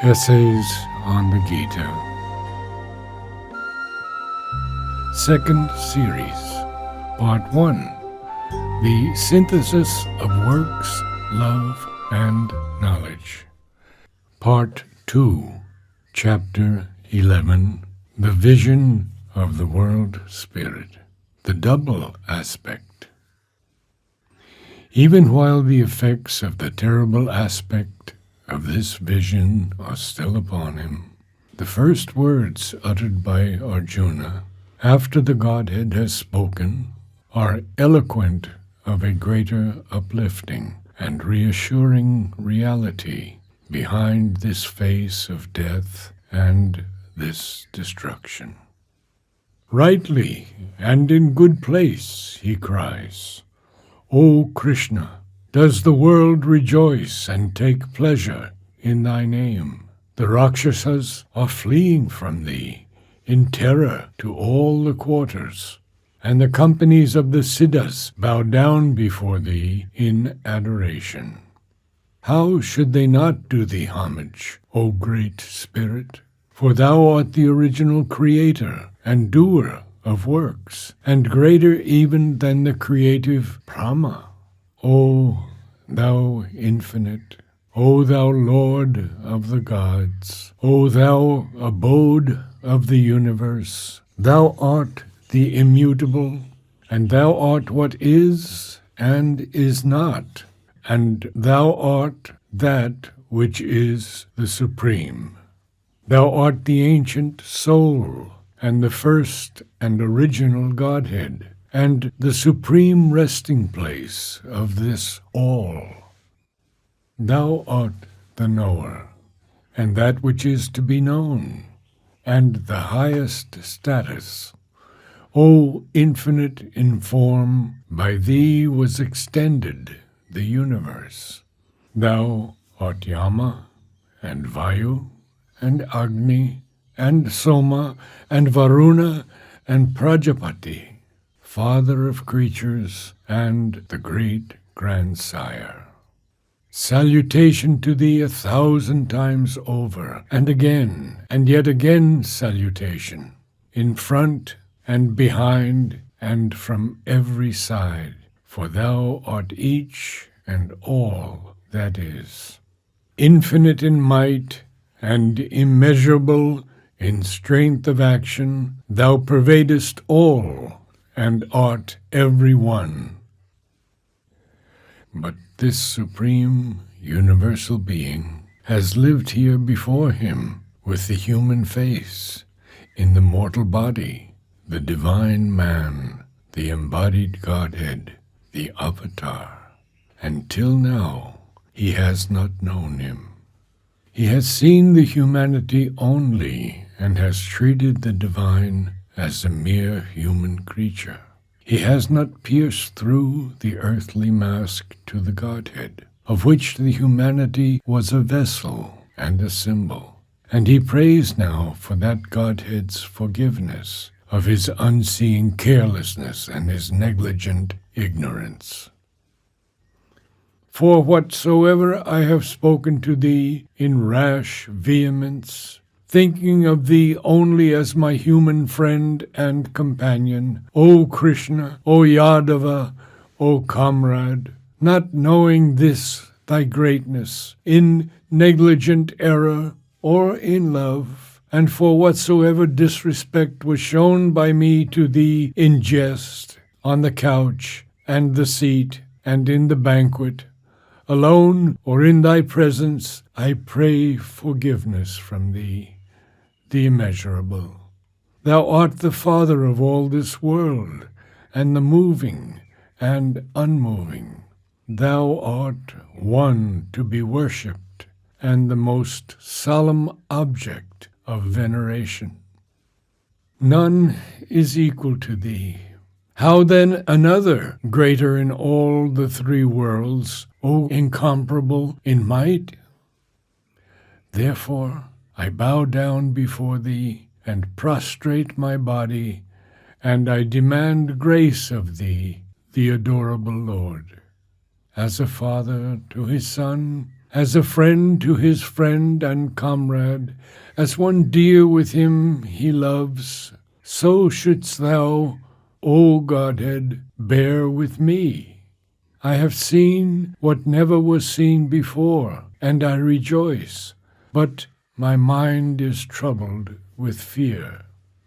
Essays on the Gita. Second Series, Part 1, The Synthesis of Works, Love, and Knowledge. Part 2, Chapter 11, The Vision of the World Spirit, the Double Aspect. Even while the effects of the terrible aspect of this vision are still upon him, the first words uttered by Arjuna, after the Godhead has spoken, are eloquent of a greater uplifting and reassuring reality behind this face of death and this destruction. Rightly and in good place, he cries, O Krishna, does the world rejoice and take pleasure in thy name? The Rakshasas are fleeing from thee in terror to all the quarters, and the companies of the Siddhas bow down before thee in adoration. How should they not do thee homage, O great Spirit? For thou art the original creator and doer of works, and greater even than the creative Brahma. O thou infinite, O thou Lord of the gods, O thou abode of the universe, thou art the immutable, and thou art what is and is not, and thou art that which is the supreme. Thou art the ancient soul, and the first and original Godhead, and the supreme resting place of this all. Thou art the knower, and that which is to be known, and the highest status. O infinite in form, by thee was extended the universe. Thou art Yama, and Vayu, and Agni, and Soma, and Varuna, and Prajapati, Father of creatures, and the great grandsire. Salutation to thee 1,000 times over, and again, and yet again salutation, in front and behind, and from every side, for thou art each and all that is. Infinite in might, and immeasurable in strength of action, thou pervadest all, and art every one. But this supreme, universal being has lived here before him with the human face, in the mortal body, the divine man, the embodied Godhead, the Avatar. And till now he has not known him. He has seen the humanity only, and has treated the divine as a mere human creature. He has not pierced through the earthly mask to the Godhead, of which the humanity was a vessel and a symbol. And he prays now for that Godhead's forgiveness of his unseeing carelessness and his negligent ignorance. For whatsoever I have spoken to thee in rash vehemence, thinking of thee only as my human friend and companion, O Krishna, O Yadava, O comrade, not knowing this thy greatness, in negligent error or in love, and for whatsoever disrespect was shown by me to thee in jest, on the couch, and the seat, and in the banquet, alone or in thy presence, I pray forgiveness from thee, the immeasurable. Thou art the Father of all this world, and the moving and unmoving. Thou art one to be worshipped, and the most solemn object of veneration. None is equal to thee. How then another greater in all the three worlds, O incomparable in might? Therefore I bow down before thee, and prostrate my body, and I demand grace of thee, the adorable Lord. As a father to his son, as a friend to his friend and comrade, as one dear with him he loves, so shouldst thou, O Godhead, bear with me. I have seen what never was seen before, and I rejoice, but my mind is troubled with fear.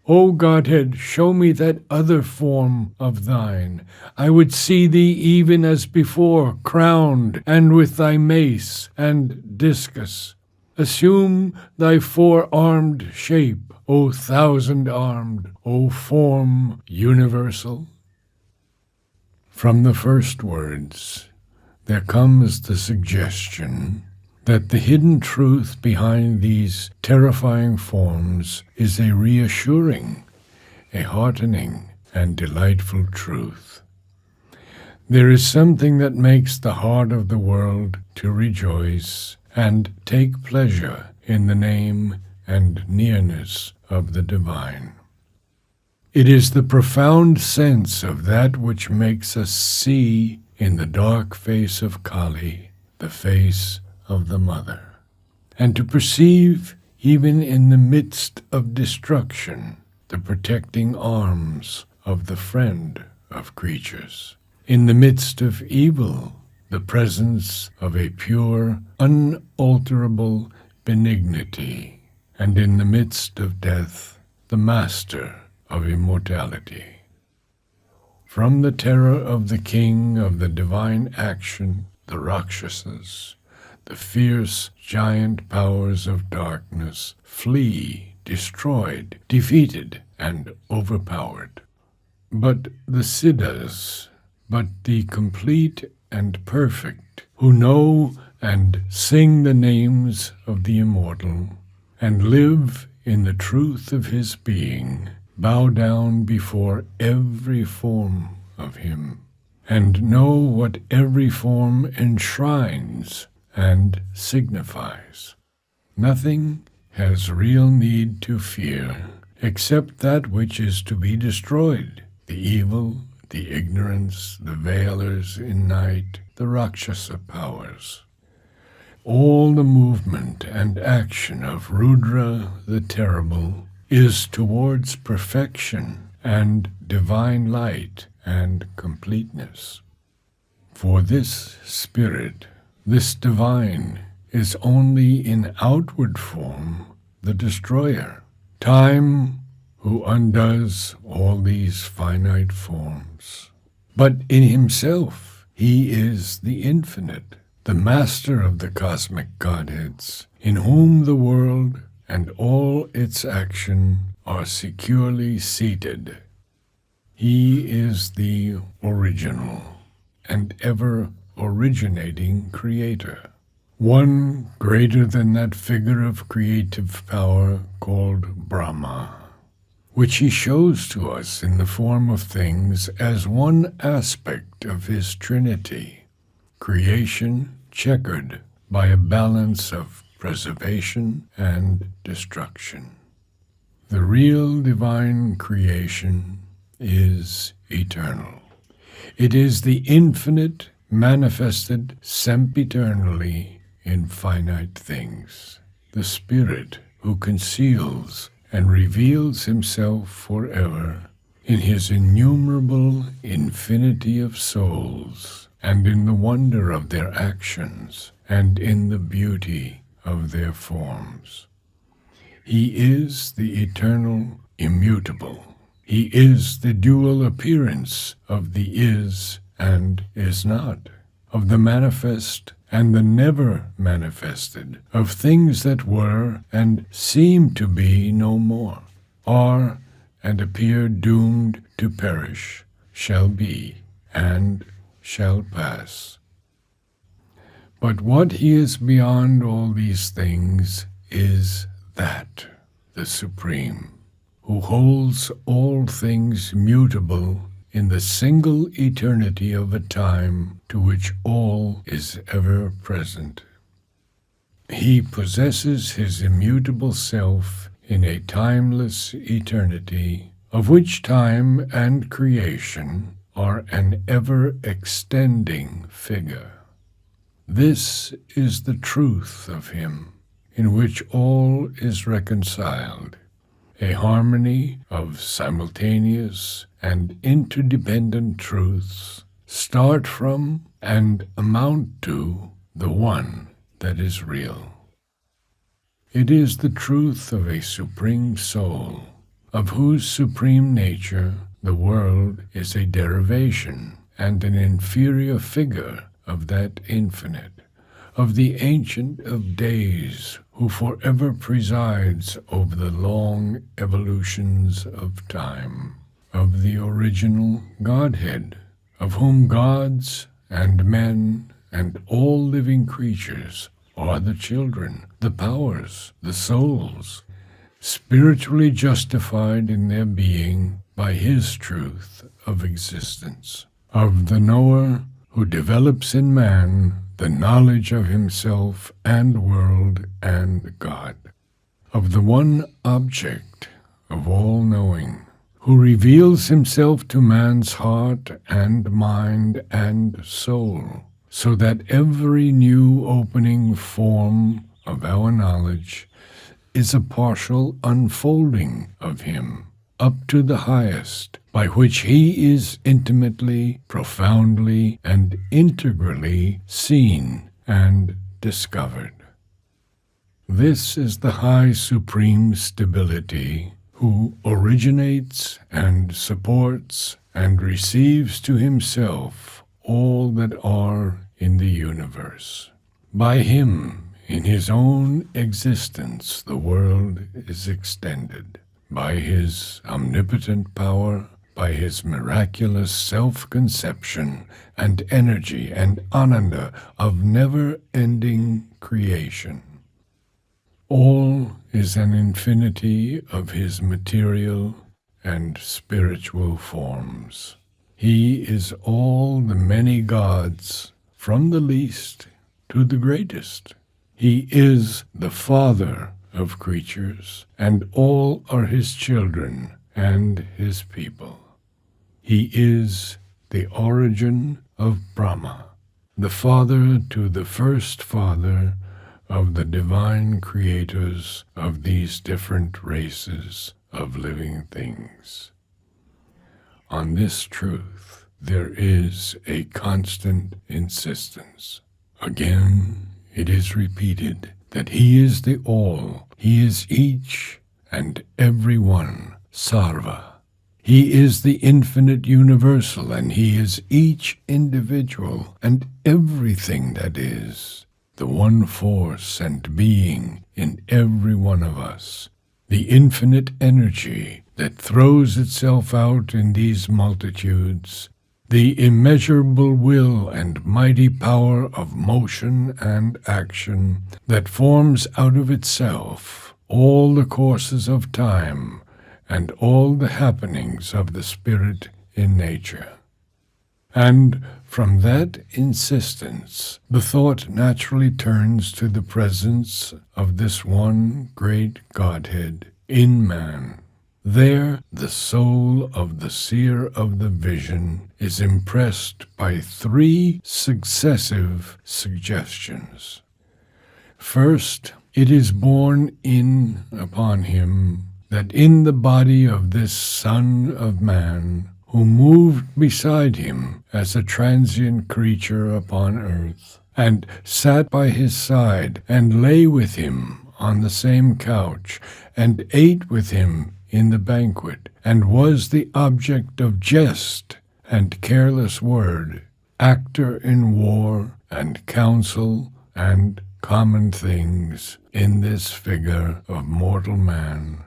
O Godhead, show me that other form of thine. I would see thee even as before, crowned, and with thy mace and discus. Assume thy four-armed shape, O thousand-armed, O form universal. From the first words, there comes the suggestion that the hidden truth behind these terrifying forms is a reassuring, a heartening, and delightful truth. There is something that makes the heart of the world to rejoice and take pleasure in the name and nearness of the divine. It is the profound sense of that which makes us see in the dark face of Kali the face of the Mother, and to perceive, even in the midst of destruction, the protecting arms of the friend of creatures. In the midst of evil, the presence of a pure, unalterable benignity, and in the midst of death, the master of immortality. From the terror of the king of the divine action, the Rakshasas, the fierce giant powers of darkness, flee, destroyed, defeated, and overpowered. But the Siddhas, but the complete and perfect, who know and sing the names of the immortal, and live in the truth of his being, bow down before every form of him, and know what every form enshrines and signifies. Nothing has real need to fear except that which is to be destroyed, the evil, the ignorance, the veilers in night, the Rakshasa powers. All the movement and action of Rudra the Terrible is towards perfection and divine light and completeness. For this spirit, this divine, is only in outward form the destroyer. Time, who undoes all these finite forms. But in himself, he is the infinite, the master of the cosmic Godheads, in whom the world and all its action are securely seated. He is the original and ever originating creator, one greater than that figure of creative power called Brahma, which he shows to us in the form of things as one aspect of his Trinity, creation checkered by a balance of preservation and destruction. The real divine creation is eternal. It is the infinite manifested sempiternally in finite things, the Spirit who conceals and reveals himself forever in his innumerable infinity of souls, and in the wonder of their actions, and in the beauty of their forms. He is the eternal, immutable. He is the dual appearance of the is and is not, of the manifest and the never manifested, of things that were and seem to be no more, are and appear doomed to perish, shall be, and shall pass. But what he is beyond all these things is that, the Supreme, who holds all things mutable in the single eternity of a time to which all is ever present. He possesses his immutable self in a timeless eternity, of which time and creation are an ever-extending figure. This is the truth of him, in which all is reconciled, a harmony of simultaneous and interdependent truths start from and amount to the one that is real. It is the truth of a supreme soul, of whose supreme nature the world is a derivation and an inferior figure of that infinite, of the Ancient of Days, who forever presides over the long evolutions of time, of the original Godhead, of whom gods and men and all living creatures are the children, the powers, the souls, spiritually justified in their being by his truth of existence, of the knower who develops in man the knowledge of himself and world and God, of the one object of all knowing, who reveals himself to man's heart and mind and soul, so that every new opening form of our knowledge is a partial unfolding of him, up to the highest, by which he is intimately, profoundly, and integrally seen and discovered. This is the high supreme stability, who originates and supports and receives to himself all that are in the universe. By him, in his own existence, the world is extended. By his omnipotent power, by his miraculous self-conception and energy and ananda of never-ending creation. All is an infinity of his material and spiritual forms. He is all the many gods, from the least to the greatest. He is the Father of creatures, and all are his children and his people. He is the origin of Brahma, the father to the first father of the divine creators of these different races of living things. On this truth, there is a constant insistence. Again, it is repeated that he is the all, he is each and every one, sarva. He is the infinite universal, and he is each individual and everything that is, the one force and being in every one of us, the infinite energy that throws itself out in these multitudes, the immeasurable will and mighty power of motion and action that forms out of itself all the courses of time and all the happenings of the spirit in nature. And from that insistence, the thought naturally turns to the presence of this one great Godhead in man. There, the soul of the seer of the vision is impressed by three successive suggestions. First, it is borne in upon him that in the body of this Son of Man, who moved beside him as a transient creature upon earth, and sat by his side, and lay with him on the same couch, and ate with him in the banquet, and was the object of jest and careless word, actor in war and counsel and common things in this figure of mortal man,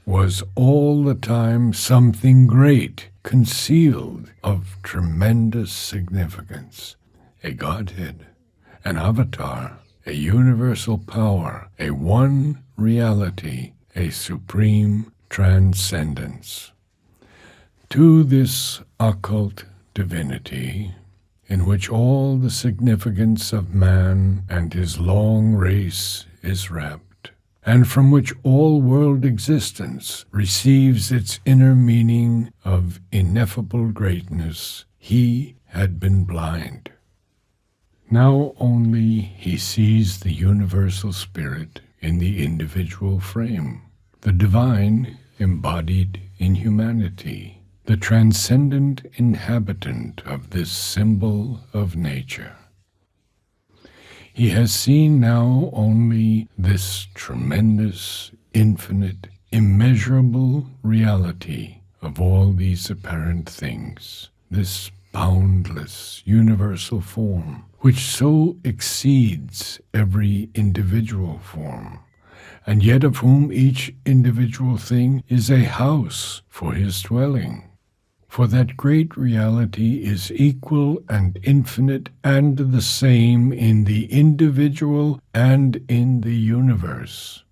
was all the time something great, concealed of tremendous significance, a Godhead, an avatar, a universal power, a one reality, a supreme transcendence. To this occult divinity, in which all the significance of man and his long race is wrapped, and from which all world existence receives its inner meaning of ineffable greatness, he had been blind. Now only he sees the universal spirit in the individual frame, the divine embodied in humanity, the transcendent inhabitant of this symbol of nature. He has seen now only this tremendous, infinite, immeasurable reality of all these apparent things, this boundless, universal form, which so exceeds every individual form, and yet of whom each individual thing is a house for his dwelling. For that great reality is equal and infinite and the same in the individual and in the universe.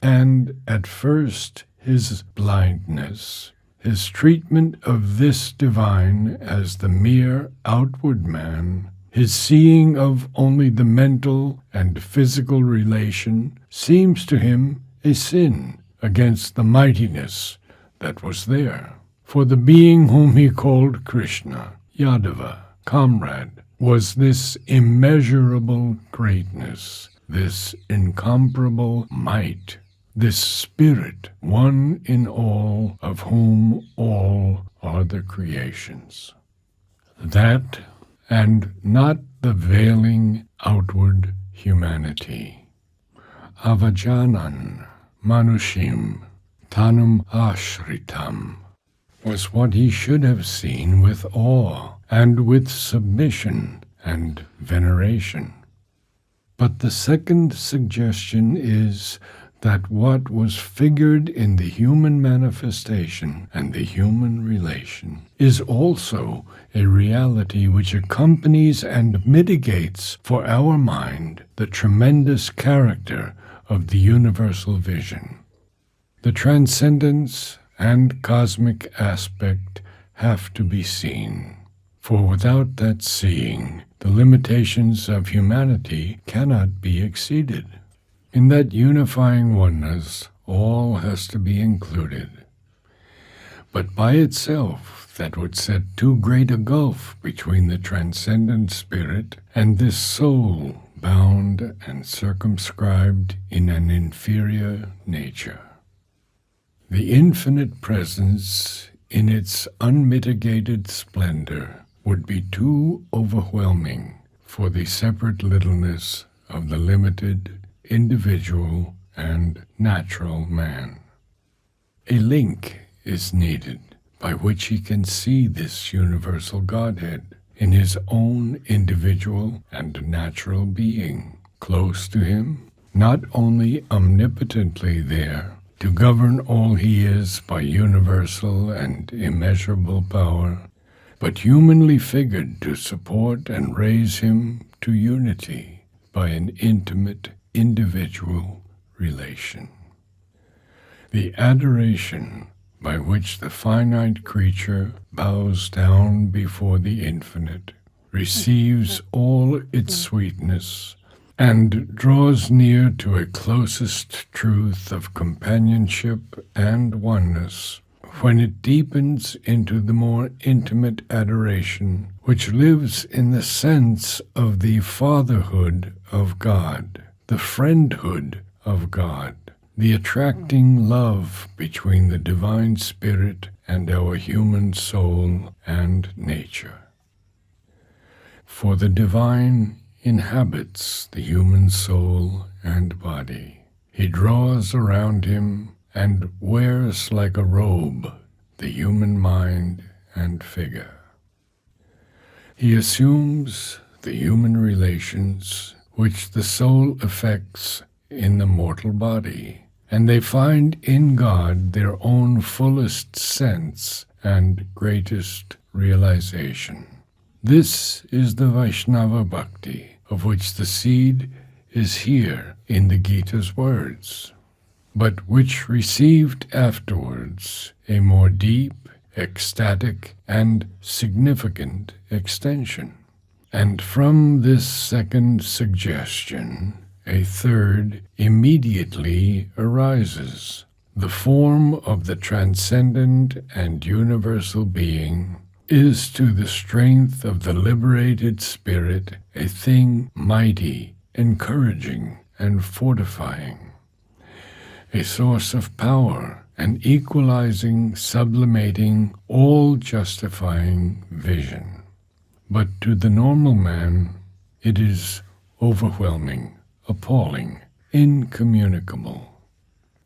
And at first his blindness, his treatment of this divine as the mere outward man, his seeing of only the mental and physical relation, seems to him a sin against the mightiness that was there. For the being whom he called Krishna, Yadava, comrade, was this immeasurable greatness, this incomparable might, this spirit, one in all, of whom all are the creations. That, and not the veiling outward humanity. Avajanan, Manushim, Tanum Ashritam, was what he should have seen with awe and with submission and veneration. But the second suggestion is that what was figured in the human manifestation and the human relation is also a reality which accompanies and mitigates for our mind the tremendous character of the universal vision. The transcendence and cosmic aspect have to be seen, for without that seeing, the limitations of humanity cannot be exceeded. In that unifying oneness, all has to be included. But by itself, that would set too great a gulf between the transcendent spirit and this soul bound and circumscribed in an inferior nature. The infinite presence in its unmitigated splendor would be too overwhelming for the separate littleness of the limited, individual, and natural man. A link is needed by which he can see this universal Godhead in his own individual and natural being, close to him, not only omnipotently there, to govern all he is by universal and immeasurable power, but humanly figured to support and raise him to unity by an intimate, individual relation. The adoration by which the finite creature bows down before the infinite, receives all its sweetness, and draws near to a closest truth of companionship and oneness when it deepens into the more intimate adoration which lives in the sense of the fatherhood of God, the friendhood of God, the attracting love between the divine spirit and our human soul and nature. For the divine inhabits the human soul and body. He draws around him and wears like a robe the human mind and figure. He assumes the human relations which the soul affects in the mortal body, and they find in God their own fullest sense and greatest realization. This is the Vaishnava Bhakti, of which the seed is here in the Gita's words, but which received afterwards a more deep, ecstatic, and significant extension. And from this second suggestion, a third immediately arises, the form of the transcendent and universal being, is to the strength of the liberated spirit a thing mighty, encouraging, and fortifying, a source of power, and equalizing, sublimating, all-justifying vision. But to the normal man, it is overwhelming, appalling, incommunicable.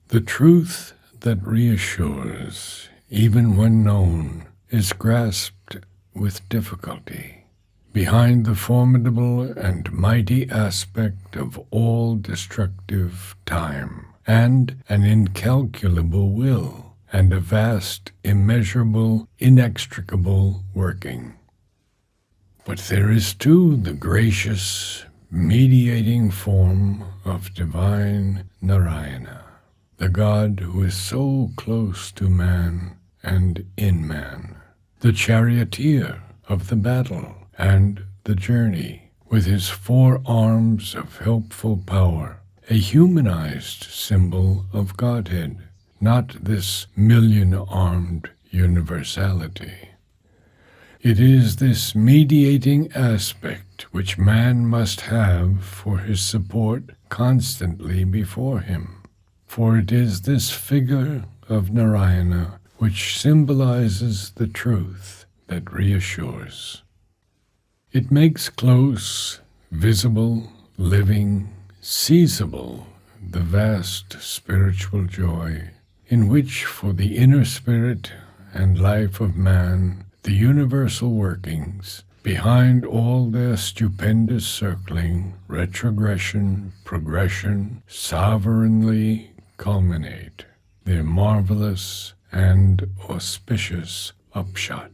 The truth that reassures, even when known, is grasped with difficulty. Behind the formidable and mighty aspect of all destructive time, and an incalculable will, and a vast, immeasurable, inextricable working. But there is too the gracious, mediating form of divine Narayana, the God who is so close to man and in man, the charioteer of the battle and the journey, with his 4 arms of helpful power, a humanized symbol of Godhead, not this million-armed universality. It is this mediating aspect which man must have for his support constantly before him, for it is this figure of Narayana which symbolizes the truth that reassures. It makes close, visible, living, seizable the vast spiritual joy, in which for the inner spirit and life of man, the universal workings, behind all their stupendous circling, retrogression, progression, sovereignly culminate their marvelous and auspicious upshot.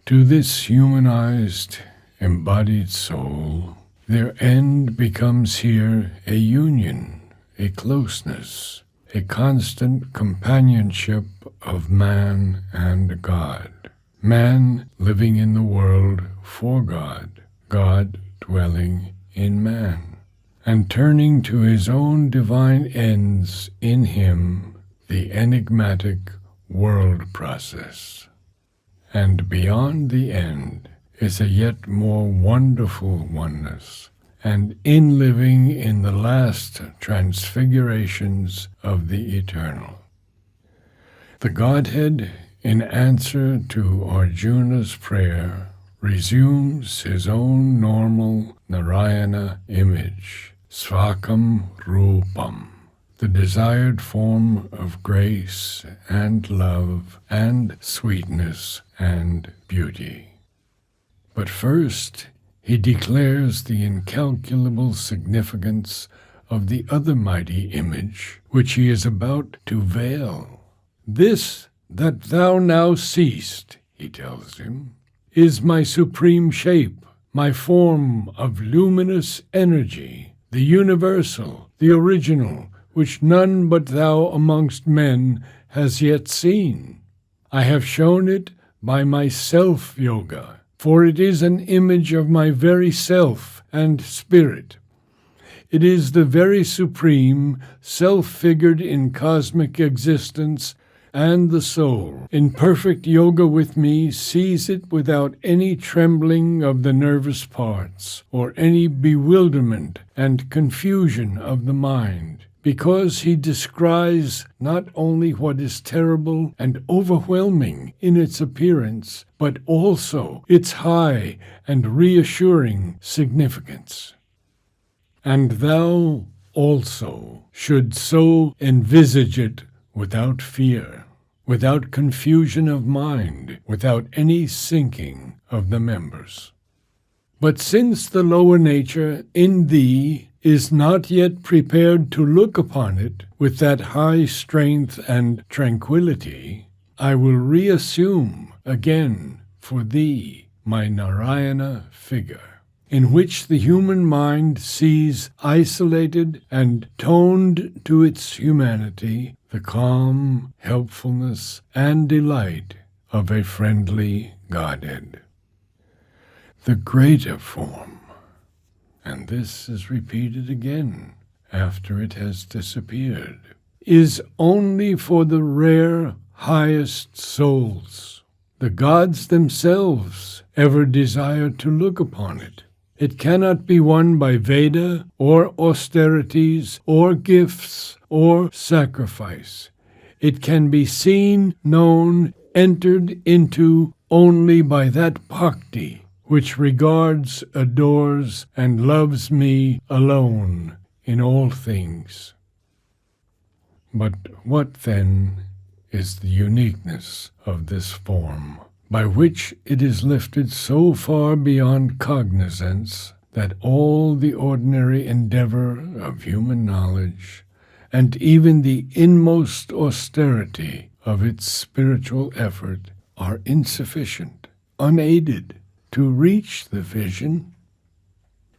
To this humanized, embodied soul, their end becomes here a union, a closeness, a constant companionship of man and God. Man living in the world for God, God dwelling in man, and turning to his own divine ends in him, the enigmatic world process. And beyond the end is a yet more wonderful oneness, and in living in the last transfigurations of the eternal. The Godhead, in answer to Arjuna's prayer, resumes his own normal Narayana image, Svakam Rupam, the desired form of grace and love and sweetness and beauty. But first, he declares the incalculable significance of the other mighty image which he is about to veil. This that thou now seest, he tells him, is my supreme shape, my form of luminous energy, the universal, the original, which none but thou amongst men has yet seen. I have shown it by my self-yoga, for it is an image of my very self and spirit. It is the very supreme, self-figured in cosmic existence, and the soul, in perfect yoga with me, sees it without any trembling of the nervous parts, or any bewilderment and confusion of the mind, because he descries not only what is terrible and overwhelming in its appearance, but also its high and reassuring significance. And thou also should so envisage it without fear, without confusion of mind, without any sinking of the members. But since the lower nature in thee is not yet prepared to look upon it with that high strength and tranquility, I will reassume again for thee my Narayana figure, in which the human mind sees isolated and toned to its humanity the calm, helpfulness, and delight of a friendly Godhead. The greater form, and this is repeated again after it has disappeared, is only for the rare highest souls, the gods themselves ever desire to look upon it. It cannot be won by Veda or austerities or gifts or sacrifice. It can be seen, known, entered into only by that bhakti which regards, adores, and loves me alone in all things. But what then is the uniqueness of this form, by which it is lifted so far beyond cognizance that all the ordinary endeavor of human knowledge, and even the inmost austerity of its spiritual effort, are insufficient, unaided, to reach the vision?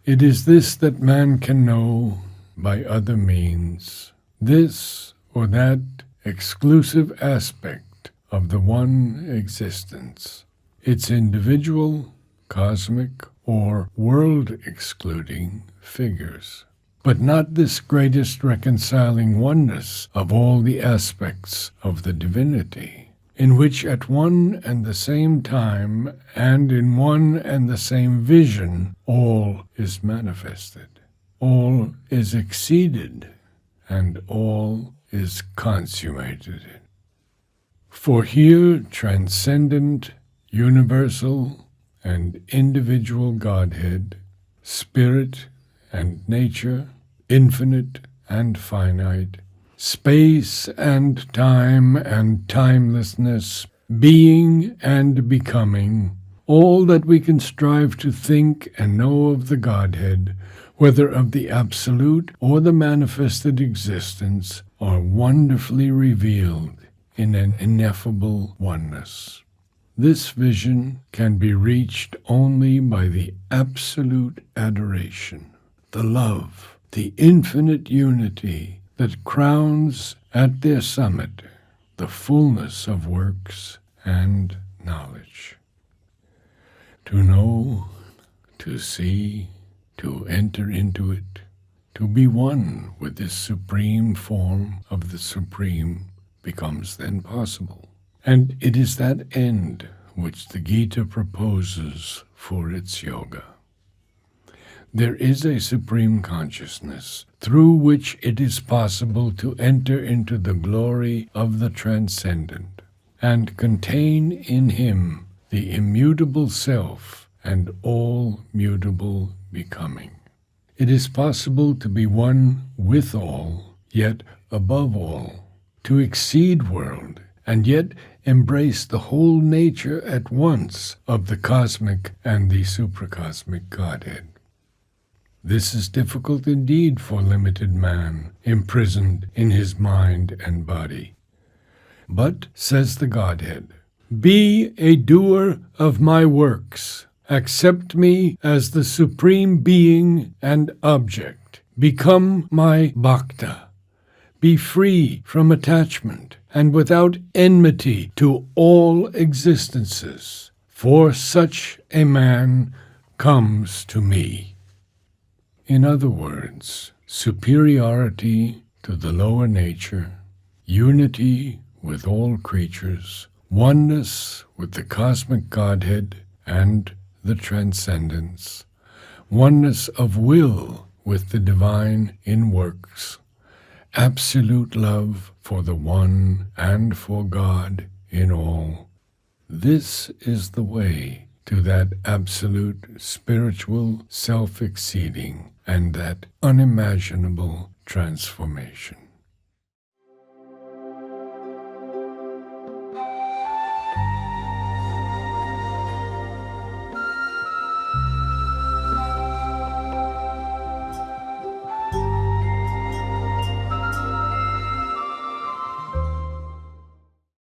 It is this that man can know by other means, this or that exclusive aspect of the one existence, its individual, cosmic, or world-excluding figures, but not this greatest reconciling oneness of all the aspects of the divinity, in which at one and the same time and in one and the same vision all is manifested, all is exceeded, and all is consummated. For here transcendent, universal, and individual Godhead, spirit and nature, infinite and finite, space and time and timelessness, being and becoming, all that we can strive to think and know of the Godhead, whether of the absolute or the manifested existence, are wonderfully revealed in an ineffable oneness. This vision can be reached only by the absolute adoration, the love, the infinite unity that crowns at their summit the fullness of works and knowledge. To know, to see, to enter into it, to be one with this supreme form of the Supreme becomes then possible. And it is that end which the Gita proposes for its yoga. There is a supreme consciousness through which it is possible to enter into the glory of the transcendent and contain in him the immutable self and all mutable becoming. It is possible to be one with all, yet above all, to exceed world, and yet embrace the whole nature at once of the cosmic and the supracosmic Godhead. This is difficult indeed for limited man, imprisoned in his mind and body. But, says the Godhead, be a doer of my works. Accept me as the supreme being and object. Become my bhakta. Be free from attachment and without enmity to all existences. For such a man comes to me. In other words, superiority to the lower nature, unity with all creatures, oneness with the cosmic Godhead and the transcendence, oneness of will with the divine in works, absolute love for the one and for God in all. This is the way to that absolute spiritual self-exceeding and that unimaginable transformation.